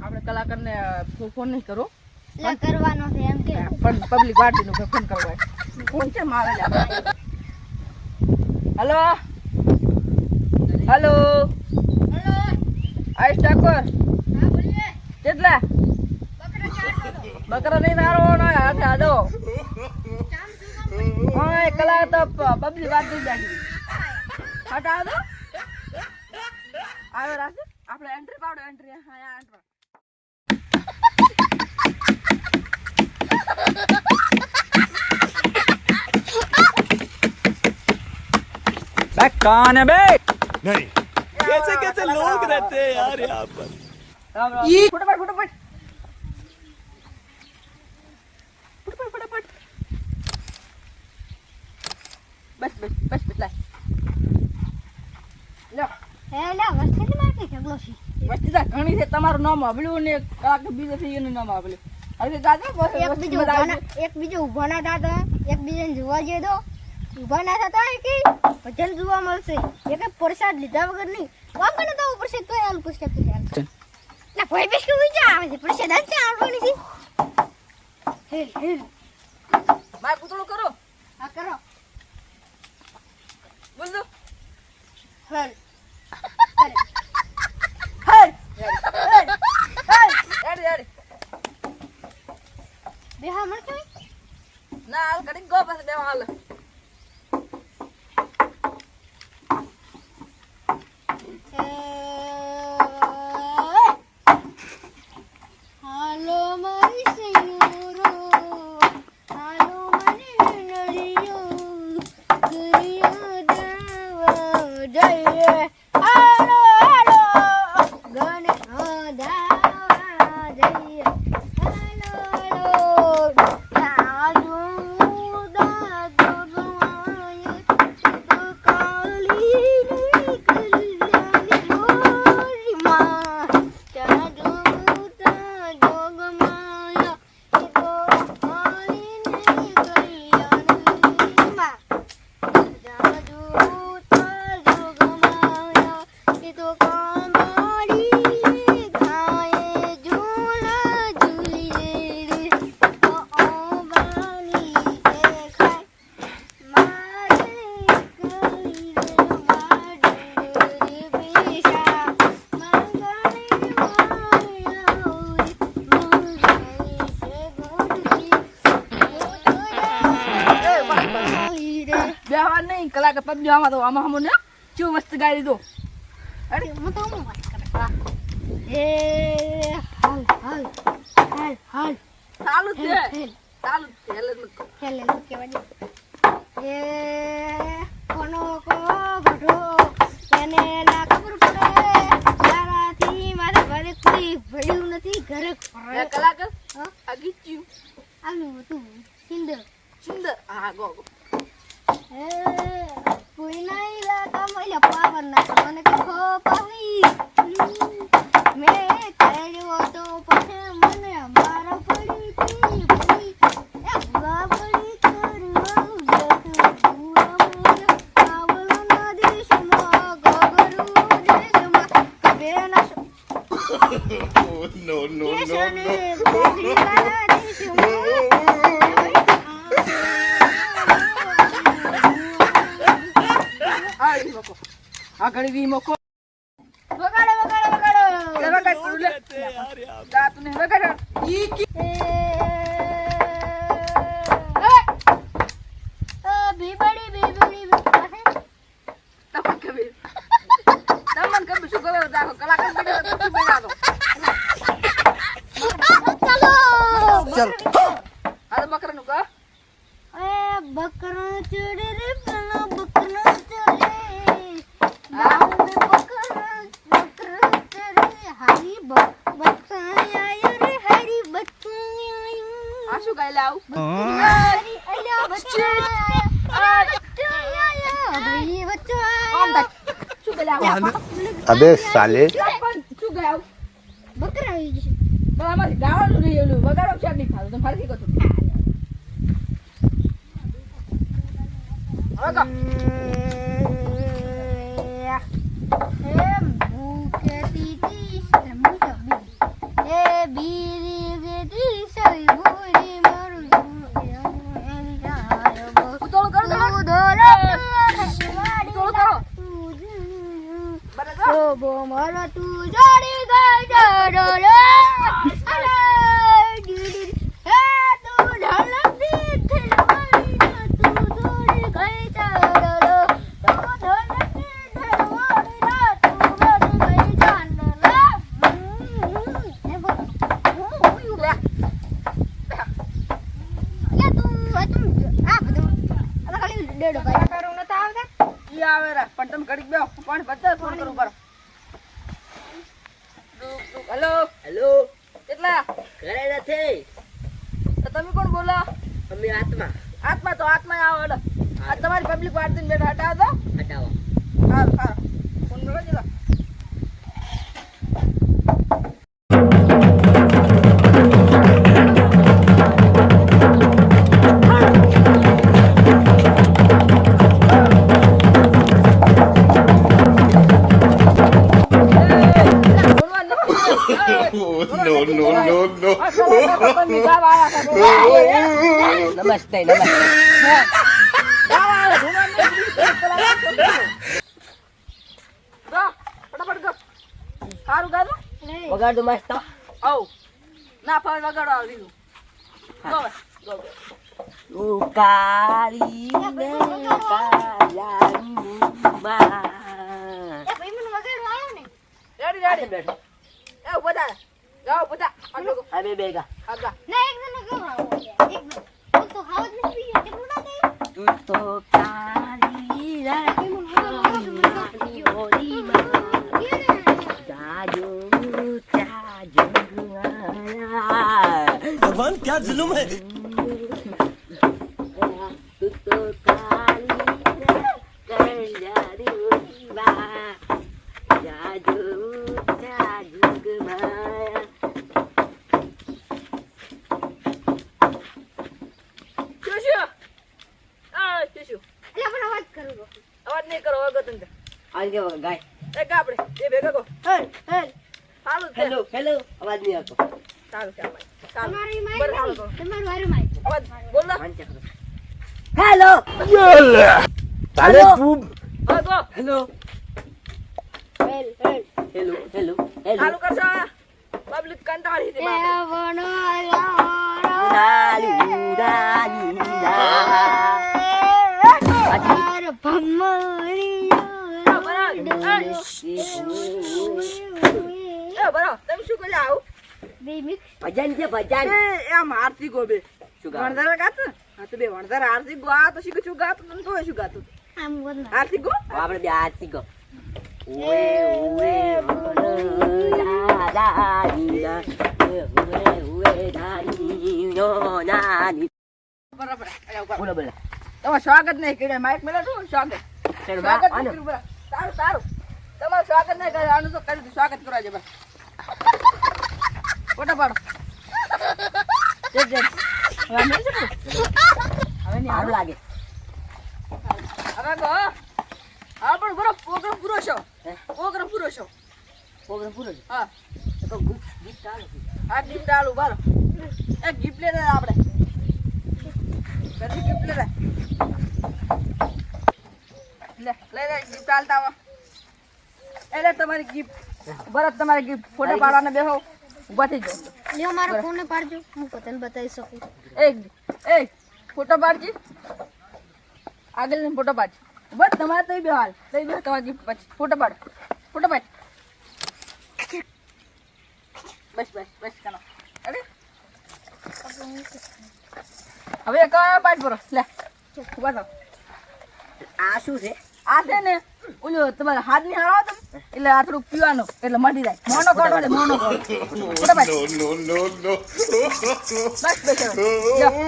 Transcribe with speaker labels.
Speaker 1: આપણે કલાકારને ફોન નહીં કરો
Speaker 2: કરવાનો છે એમ કે
Speaker 1: પણ પબ્લિક પાર્ટીનો ફોન કરવાય ફોન છે મારે હેલો હેલો આઈશ ઠાકોર
Speaker 2: હા બોલીએ
Speaker 1: કેટલા બકરા નહીં તારો હાથે આદો હા એક કલાક તો પબ્લિક પાર્ટી બેઠી હટા આદો આવે રાખ આપણે એન્ટ્રી પાડો એન્ટ્રી હા એન્ટ્રી
Speaker 3: मैं कौन है बे?
Speaker 4: नहीं
Speaker 3: कैसे कैसे लोग रहते हैं यार यहाँ पर।
Speaker 1: राम राम फटाफट फटाफट फटाफट फटाफट बस बस बस बस ला लो
Speaker 2: હેલા વસ્તી માં કે ઝઘડો છે
Speaker 1: વસ્તી તા ઘણી છે તમારું નામ આબળ્યું ને કલાક બીજે છે એનું નામ આબળ્યું હવે દાદા બસ
Speaker 2: એક બીજો ઊભા ના થતા એક બીજાને જોવા જઈએ તો ઊભા ના થતા હોય કે ભજન જોવા મળશે એક પ્રસાદ લીધા વગર નહીં વાંગને તો પ્રસાદ તો આલ પુસ્તક છે ના કોઈ બેસ કે વિચાર આવે છે પ્રસાદ આલ છે આવવાની છે હેલ હેલ
Speaker 1: માય કૂતળો કરો
Speaker 2: હા કરો
Speaker 1: બોલ દો
Speaker 2: હેલ
Speaker 1: હેલ હેલ હેલ હેલ
Speaker 2: બેહા મર કે
Speaker 1: ના હાલ કડી ગો બસ બે હાલ
Speaker 2: હાલો મારી સૈરો હાલો મારી નળિયો દરિયો દાવા જઈએ હાલો હાલો ગને દાવા જઈએ હાલો હાલો દાદુ દાદુ ગવાય તો કાલી નીકળી ગોરી માં દાદુ દાદુ ગવાય તો કાલી નીકળી માં દાદુ દાદુ ગવાય તો કામડી ગાય ઝૂલા ઝૂલીએ ઓ બાની દેખાય મારે કરી માડે પીશા મંગળે માયા મંગળે છે ગોડકી
Speaker 1: બેહવા નહીં કલાક પબ્લિક આમાં તો આમાં હમો ને ચૂ મસ્ત ગાડી દો
Speaker 2: અરે હું તો હું વાત કરે હા એ હાલ હાલ હાલ હાલ
Speaker 1: ચાલુ જ છે
Speaker 2: હેલ
Speaker 1: ચાલુ જ છે હેલ જ મત
Speaker 2: હેલ હેલ કેવા દે એ કોનો કો બઢો એને ના ખબર પડે તારાથી મારા ઘરે કોઈ ભળ્યું નથી ઘરે
Speaker 1: એ કલાક
Speaker 2: હા
Speaker 1: આગી ચૂ
Speaker 2: આવ્યું હતું સિંદર
Speaker 1: સુંદર હા ગો ગો
Speaker 2: એ કોઈ નહીં લાગા મૈલા પાવર ના મને ખો પાવી મેં કર્યો તો પછી મને મારા પડી હતી પડી એ ગા પડી કર્યો જતું દૂર મને આવલ ના દેશમાં ગગરું દેશમાં કબે ના
Speaker 4: no no
Speaker 2: દેશને ગગરીના દેશમાં
Speaker 1: આ ઈ મોકો આ ઘડી વી મોકો
Speaker 2: વગાડો વગાડો વગાડો
Speaker 1: લે વગાડ પડું લે
Speaker 3: रहते हैं यार यहाँ पर।
Speaker 1: તા તું વગાડ ઈ કી
Speaker 2: બીબડી
Speaker 1: તમન કબીર તમન કબીર શું કરો દાખો કલાકાર બેઠો તો તું બેઠા દો
Speaker 2: ચાલો
Speaker 1: આ બકરાનું કા
Speaker 2: બકરા ચડે રે પેલા બકરા ચડે ગાँव में बकरा चढ़े हरी बच्चा आया रे हरी बच्चा आया
Speaker 1: આ શું ગાય લાવ
Speaker 2: हरी अल्लाह बच्चा आया बच्चा आया भाई बच्चा
Speaker 1: આમ
Speaker 2: आया
Speaker 1: તા શું ગાય લાવ
Speaker 4: अबे साले
Speaker 1: શું ગાય
Speaker 2: बकरा આવી જશે
Speaker 1: તો આમાંથી ગાવાનું નહીં એલું વગાડો છે નહીં ખાતું તમે ફરકી કહો છો હવે કા
Speaker 2: મૂકેતી તી એટલે મૂકે બીડી. એ બીડી ગેતી સઈ ભૂરી મારું એની જાય બો.
Speaker 1: ઉતોળ કરો તમે.
Speaker 2: ઉધોળો
Speaker 1: ઉતોળ કરો. બરાબર.
Speaker 2: ઓ બો મારા તું જોડી ગઈ ડોલો. અરે દીદી હે તું ઢળતી થેલવાળી ના તું જોડી ગઈ ડોલો. તું ઢળતી થેલવાળી ના તું જોડી ગઈ ડોલો. એ બો હું
Speaker 1: લે.
Speaker 2: લે તું આ બધું આ ખાલી ડેડો ભાઈ કરું નતા આવતા.
Speaker 1: ઈ આવે રે પણ તમે ઘડીક બેહો પાણી બધા ફોન કરું બરો. હેલો
Speaker 5: હેલો
Speaker 1: કેટલા
Speaker 5: ઘરે નથી
Speaker 1: તો તમે કોણ બોલો?
Speaker 5: અમે આત્મા
Speaker 1: આત્મા તો આત્મા આવો હેડો. આ તમારી પબ્લિક પાર્ટી બેઠા હટાવો તો
Speaker 5: હટાવો
Speaker 1: સારું સારું ફોન કરો ચલો.
Speaker 4: No, no, no, no.
Speaker 5: નમસ્તે નમસ્તે
Speaker 1: સારું ગાધું
Speaker 5: વગાડો મસ્ત
Speaker 1: આવ ના ફળ વગાડો આવ દીધું ગો ગો
Speaker 5: તું કાળી ને કાળાની માં.
Speaker 2: એ ભાઈ મને વગાડવા આવ્યો ને.
Speaker 1: રેડી રેડી
Speaker 5: બેઠો
Speaker 1: એ બધા ગાઓ બધા આટલો ગો
Speaker 5: અમે બેગા
Speaker 1: આગા
Speaker 2: ના એક જણને ગવડાવો છે. એક જણ. હું તો હાવ જ નથી પીયો. કેટલું ના દે?
Speaker 5: તું તો કાળી ને કાળાની હોળી માં. જાજો જાજો
Speaker 3: भगवान क्या जुलुम है
Speaker 5: તું તો કાળી ને કાળાની હોળી માં. જાજો જાજો માયા.
Speaker 1: ચુશુ આ ચુશુ
Speaker 2: એટલે પણ અવાજ કરું છું.
Speaker 1: અવાજ નહીં કરો વગર તમે
Speaker 5: આજ કે ગાય
Speaker 1: એ ગા આપણે એ ભેગા ગો
Speaker 2: હેલ હેલ.
Speaker 1: સારું છે
Speaker 5: હેલો હેલો અવાજ નહીં આવતો
Speaker 1: સારું છે સારું
Speaker 2: તમારી માઈ
Speaker 1: બરાબર સારું કરો
Speaker 2: તમારું હારું માઈ.
Speaker 1: અવાજ બોલ ના
Speaker 5: વાંચા કરો હેલો
Speaker 4: साले तू
Speaker 1: હા ગો
Speaker 5: હેલો
Speaker 2: હેલ હેલ.
Speaker 5: હેલો હેલો હેલો
Speaker 1: ચાલુ કરશો પબ્લિક કંટાળી હતી
Speaker 2: એ
Speaker 1: બાપ
Speaker 2: વનો
Speaker 5: ઉડાલી ઉડાલી
Speaker 2: તાર ભમરી
Speaker 1: એ બરો તમે શું કરી આવું
Speaker 2: બે મિક્સ.
Speaker 5: ભજન છે ભજન
Speaker 1: એ આમ આરતી ગો બે
Speaker 5: શું ગાવાનું?
Speaker 1: વણધારા ગાત ને હા તો બે વણધારા આરતી ગો આ તો શીખું છું ગાતું તમે તો શું ગાતું
Speaker 2: આમ વરના.
Speaker 1: આરતી ગો
Speaker 5: આપણે બે આરતી ગો ઓએ ઓએ દાદાની ના ઓએ ઓએ દાની નો નાની
Speaker 1: બરાબર અરે ઉપર
Speaker 5: બોલો બોલો
Speaker 1: તમારું સ્વાગત નહીં કર્યું માઇક મેળો શું સ્વાગત
Speaker 5: ચલો
Speaker 1: સ્વાગત
Speaker 5: આનો
Speaker 1: નહીં કર્યું બરા સારું સારું તમારું સ્વાગત નહીં કર્યું આનું તો કરી દીધું સ્વાગત કરવા છે બસ ફોટો પાડો જજ જજ હવે નહીં જતું હવે નહીં
Speaker 5: સારું લાગે
Speaker 1: હવે ગો હા પણ બરો પ્રોગ્રામ પૂરો છો
Speaker 5: હે?
Speaker 1: પ્રોગ્રામ પૂરો છો
Speaker 5: પ્રોગ્રામ પૂરો છે
Speaker 1: હા
Speaker 5: તો ગીત ચાલુ
Speaker 1: આ ગિફ્ટ આલું બારો એક ગિફ્ટ લે આપણે કદી ગિફ્ટ લે લે લે ગિફ્ટ આલતા આવો એટલે તમારી ગિફ્ટ ભરત તમારી ગિફ્ટ ફોટો પાડવાને બેહો ઊભા થઈ જાઓ
Speaker 2: લ્યો મારો ફોન પાડજો હું પોતાને બતાવી શકું.
Speaker 1: એ ફોટો પાડજી આગળ ફોટો પાડજી બસ તમારે તઈ બે હાલ તઈ બે તમારી ગિફ્ટ પછી ફોટો પાડો ફોટો પાડ બસ બસ બસ કરો અરે હવે કયા પાડ પરો લે ઉભા થાવ
Speaker 5: આ શું છે
Speaker 1: આ છે ને ઓલું તમારે હાથ ની હરાવો તમે એટલે આ થોડું પીવાનું એટલે મટી જાય મોનો કોડો છે મોનો કોડો ફોટો પાડ
Speaker 4: no, no, no, no.
Speaker 1: બસ બસ હવે જાઓ.